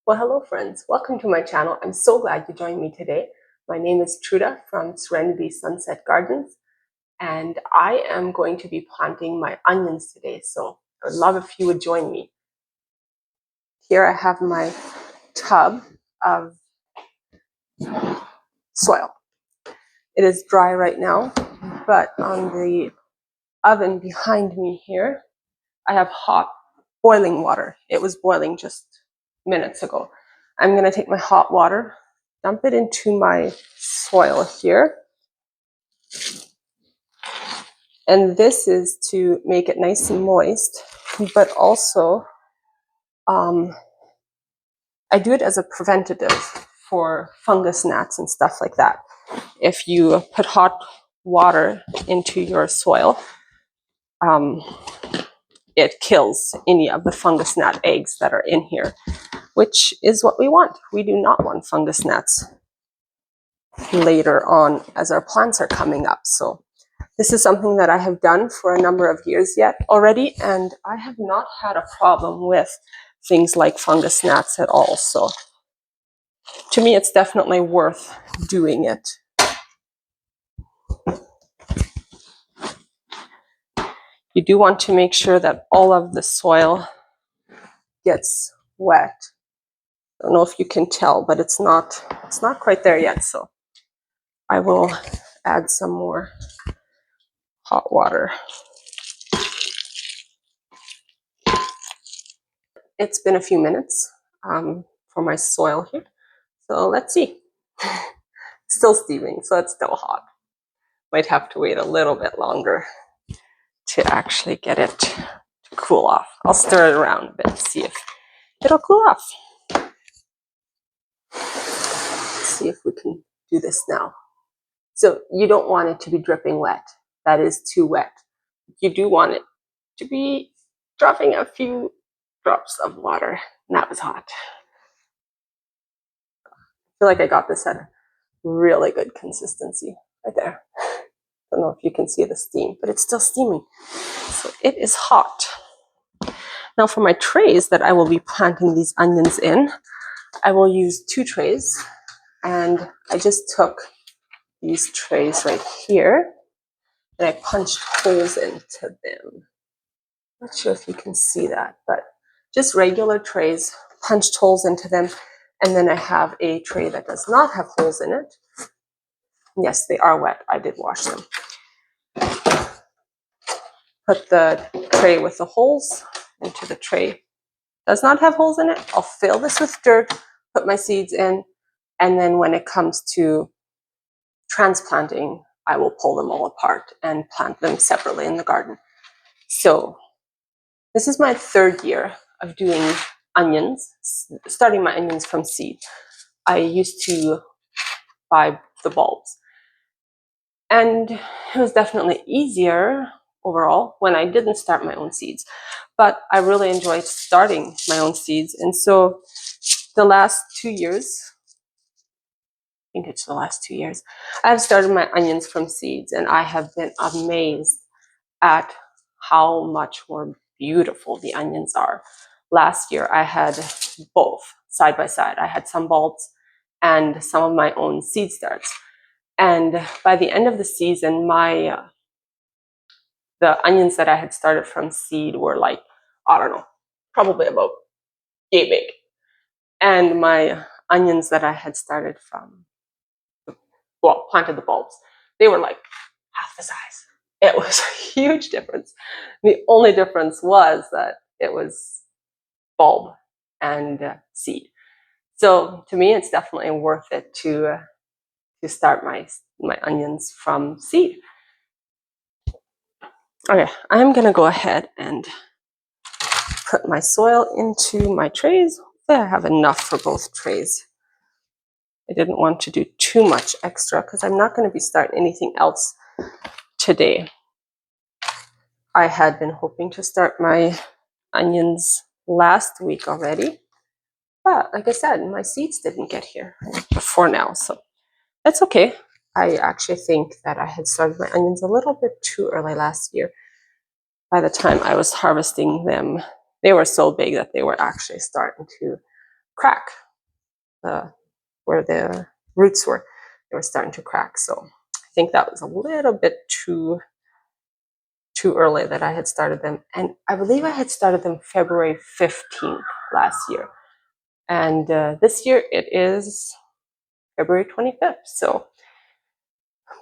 Well, hello friends. Welcome to my channel. I'm so glad you joined me today. My name is Truda from Serenity Sunset Gardens, and I am going to be planting my onions today. So I would love if you would join me. Here I have my tub of soil. It is dry right now, but on the oven behind me here, I have hot boiling water. It was boiling just minutes ago. I'm going to take my hot water, dump it into my soil here. And this is to make it nice and moist, but also I do it as a preventative for fungus gnats and stuff like that. If you put hot water into your soil, it kills any of the fungus gnat eggs that are in here, which is what we want. We do not want fungus gnats later on as our plants are coming up. So this is something that I have done for a number of years yet already, and I have not had a problem with things like fungus gnats at all. So to me, it's definitely worth doing it. You do want to make sure that all of the soil gets wet. I don't know if you can tell, but it's not quite there yet. So I will add some more hot water. It's been a few minutes for my soil here. So let's see. Still steaming, so it's still hot. Might have to wait a little bit longer to actually get it to cool off. I'll stir it around a bit and see if it'll cool off. Let's see if we can do this now. So you don't want it to be dripping wet. That is too wet. You do want it to be dropping a few drops of water, and that was hot. I feel like I got this at a really good consistency right there. I don't know if you can see the steam, but it's still steaming. So it is hot. Now for my trays that I will be planting these onions in, I will use 2 trays, and I just took these trays right here and I punched holes into them. Not sure if you can see that, but just regular trays, punched holes into them, and then I have a tray that does not have holes in it. Yes, they are wet. I did wash them. Put the tray with the holes into the tray. Does not have holes in it. I'll fill this with dirt, put my seeds in, and then when it comes to transplanting, I will pull them all apart and plant them separately in the garden. So this is my 3rd year of doing onions, starting my onions from seed. I used to buy the bulbs, and it was definitely easier overall when I didn't start my own seeds, but I really enjoyed starting my own seeds. And so the last 2 years, I think it's the last 2 years, I've started my onions from seeds, and I have been amazed at how much more beautiful the onions are. Last year I had both side by side. I had some bulbs and some of my own seed starts. And by the end of the season, the onions that I had started from seed were like, I don't know, probably about yay big. And my onions that I had started from, well, planted the bulbs, they were like half the size. It was a huge difference. The only difference was that it was bulb and seed. So to me, it's definitely worth it to start my onions from seed. Okay, I'm gonna go ahead and put my soil into my trays. I have enough for both trays. I didn't want to do too much extra because I'm not going to be starting anything else today. I had been hoping to start my onions last week already, but like I said, my seeds didn't get here before now, so that's okay. I actually think that I had started my onions a little bit too early last year. By the time I was harvesting them, they were so big that they were actually starting to crack. Where the roots were, they were starting to crack. So I think that was a little bit too early that I had started them. And I believe I had started them February 15th last year. And this year it is February 25th. So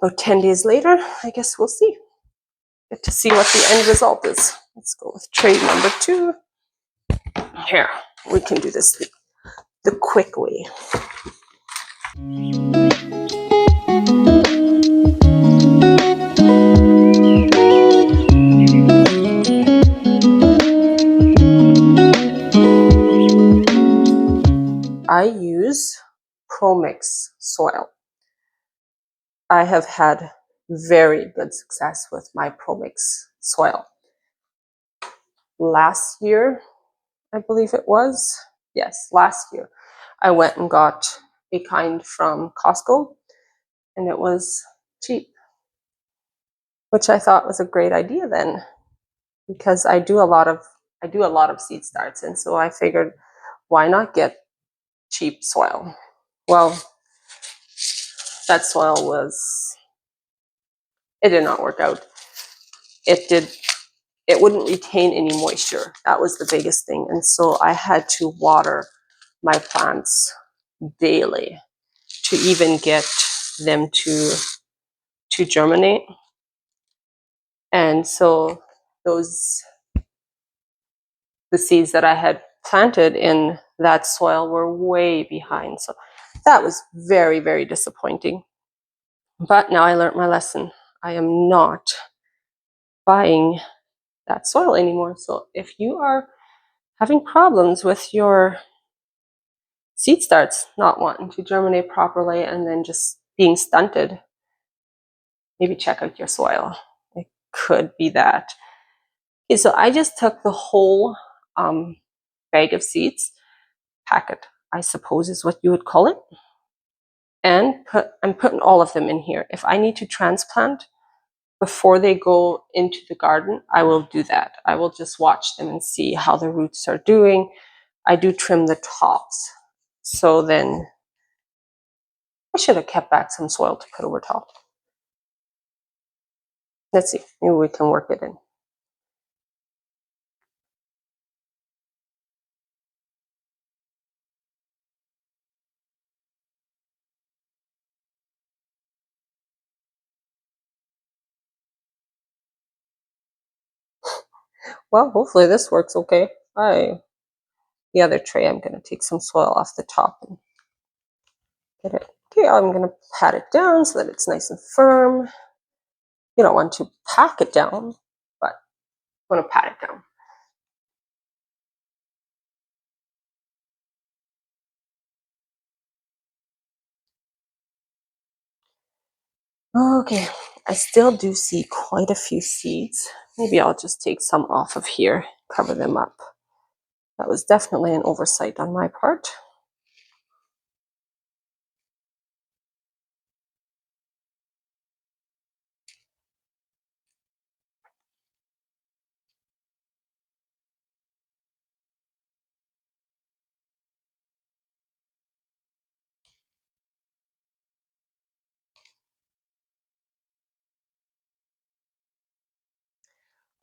about 10 days later, I guess we'll see. Get to see what the end result is. Let's go with tray number 2. Here, we can do this the quick way. I use ProMix soil. I have had very good success with my ProMix soil. Last year, I believe it was, yes, last year, I went and got a kind from Costco, and it was cheap, which I thought was a great idea then, because I do a lot of seed starts, and so I figured, why not get cheap soil? Well, that soil it did not work out. It wouldn't retain any moisture. That was the biggest thing. And so I had to water my plants daily to even get them to germinate. And so the seeds that I had planted in that soil were way behind. So that was very, very disappointing. But now I learned my lesson. I am not buying that soil anymore. So if you are having problems with your seed starts not wanting to germinate properly and then just being stunted, maybe check out your soil. It could be that. Okay, so I just took the whole bag of seeds, packet, I suppose is what you would call it, and I'm putting all of them in here. If I need to transplant before they go into the garden, I will do that. I will just watch them and see how the roots are doing. I do trim the tops. So then I should have kept back some soil to put over top. Let's see, maybe we can work it in. Well, hopefully this works okay. The other tray, I'm going to take some soil off the top and get it. Okay, I'm going to pat it down so that it's nice and firm. You don't want to pack it down, but I'm going to pat it down. Okay, I still do see quite a few seeds. Maybe I'll just take some off of here, cover them up. That was definitely an oversight on my part.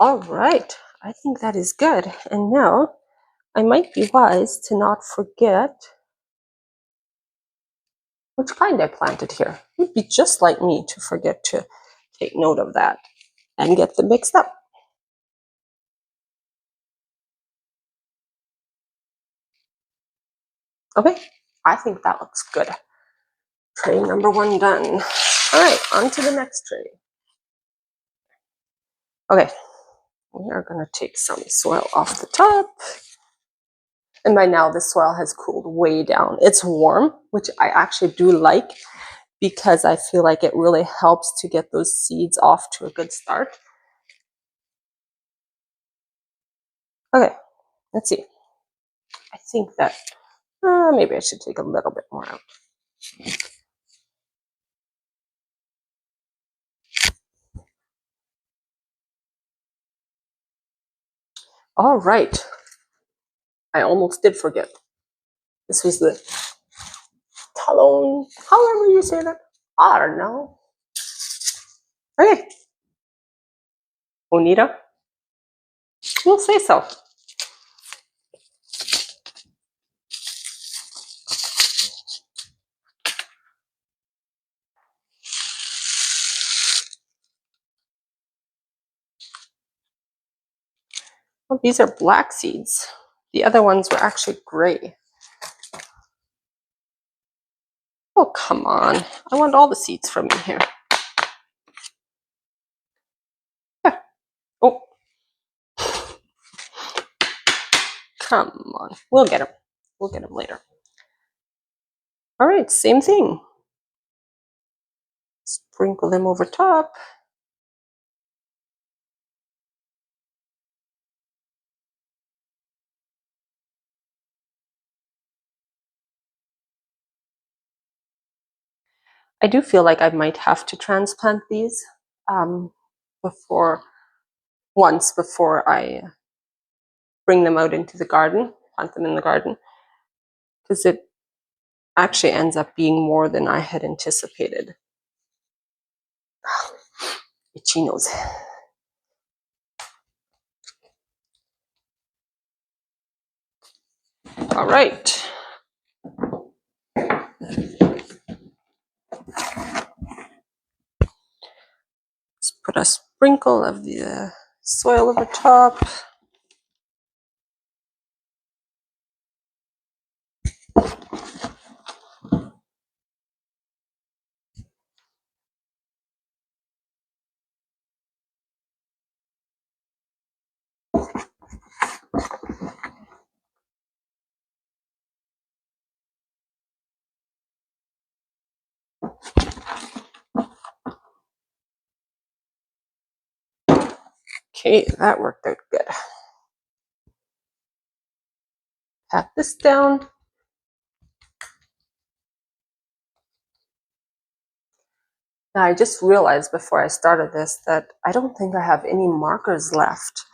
All right, I think that is good. And now I might be wise to not forget which kind I planted here. It would be just like me to forget to take note of that and get them mixed up. Okay, I think that looks good. Tray number 1 done. All right, on to the next tray. Okay, we are going to take some soil off the top. And by now the soil has cooled way down. It's warm, which I actually do like because I feel like it really helps to get those seeds off to a good start. Okay, let's see. I think that maybe I should take a little bit more out. All right. I almost did forget. This was the talon, however you say that. I don't know. Okay. Bonita? You'll say so. Well, these are black seeds. The other ones were actually gray. Oh, come on. I want all the seeds from you here. Yeah. Oh. Come on. We'll get them. We'll get them later. All right, same thing. Sprinkle them over top. I do feel like I might have to transplant these before I bring them out into the garden, plant them in the garden, because it actually ends up being more than I had anticipated. Itchy nose. All right. Let's put a sprinkle of the soil over top. Okay, that worked out good. Pat this down. Now, I just realized before I started this that I don't think I have any markers left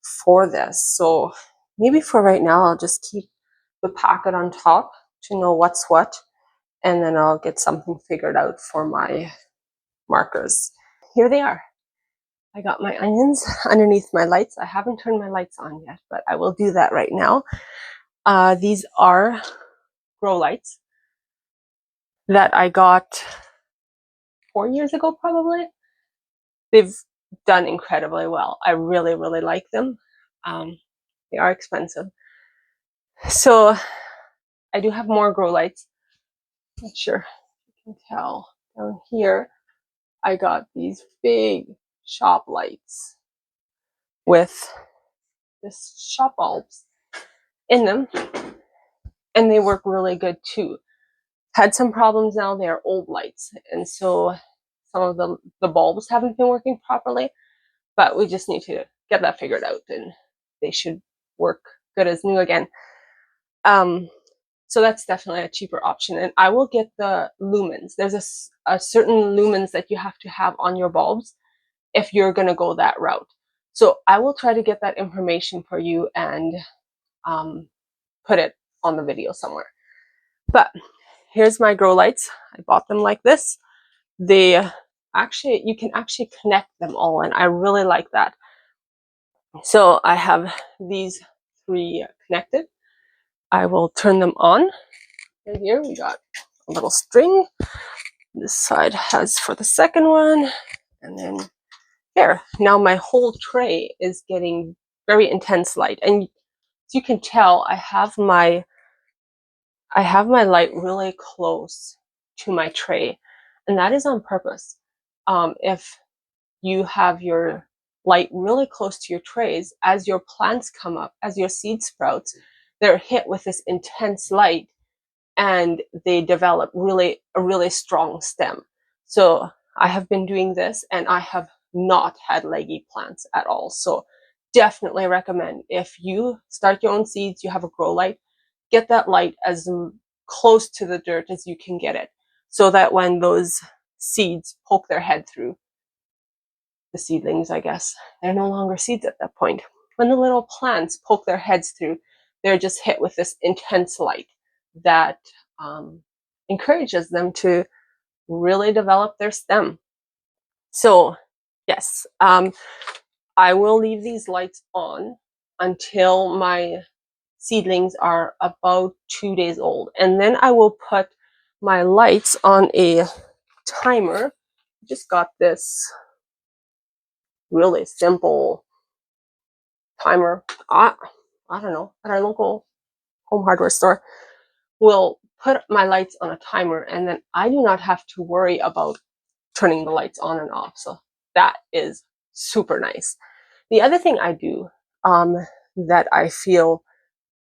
for this. So maybe for right now, I'll just keep the packet on top to know what's what, and then I'll get something figured out for my markers. Here they are. I got my onions underneath my lights. I haven't turned my lights on yet, but I will do that right now. These are grow lights that I got 4 years ago, probably. They've done incredibly well. I really, really like them. They are expensive. So I do have more grow lights. Not sure if you can tell. Down here, I got these big shop lights with this shop bulbs in them, and they work really good too. Had some problems now. They are old lights, and so some of the bulbs haven't been working properly, but we just need to get that figured out, and they should work good as new again. So that's definitely a cheaper option, and I will get the lumens. There's a certain lumens that you have to have on your bulbs if you're going to go that route. So I will try to get that information for you and put it on the video somewhere. But here's my grow lights. I bought them like this. They actually, you can actually connect them all, and I really like that. So I have these 3 connected. I will turn them on. And here we got a little string. This side has for the second one, and then there. Now my whole tray is getting very intense light, and as you can tell, I have my light really close to my tray, and that is on purpose. If you have your light really close to your trays, as your plants come up, as your seed sprouts, they're hit with this intense light, and they develop a really strong stem. So I have been doing this, and I have not had leggy plants at all. So definitely recommend, if you start your own seeds, you have a grow light, get that light as close to the dirt as you can get it, so that when those seeds poke their head through, the seedlings, I guess, they're no longer seeds at that point. When the little plants poke their heads through, they're just hit with this intense light. that encourages them to really develop their stem. So yes, I will leave these lights on until my seedlings are about 2 days old. And then I will put my lights on a timer. Just got this really simple timer. I don't know, at our local home hardware store. We'll put my lights on a timer, and then I do not have to worry about turning the lights on and off. So that is super nice. The other thing I do that I feel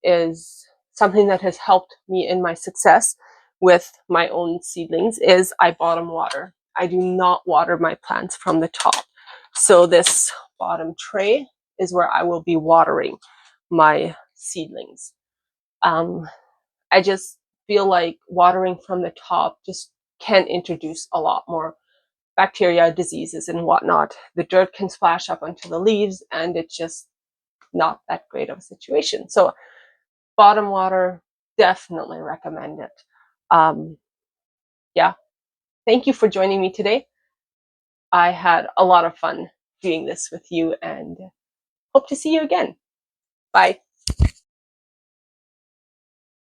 is something that has helped me in my success with my own seedlings is I bottom water. I do not water my plants from the top. So this bottom tray is where I will be watering my seedlings. I just feel like watering from the top just can introduce a lot more bacteria, diseases, and whatnot. The dirt can splash up onto the leaves, and it's just not that great of a situation. So bottom water, definitely recommend it. Yeah, thank you for joining me today. I had a lot of fun doing this with you and hope to see you again. Bye.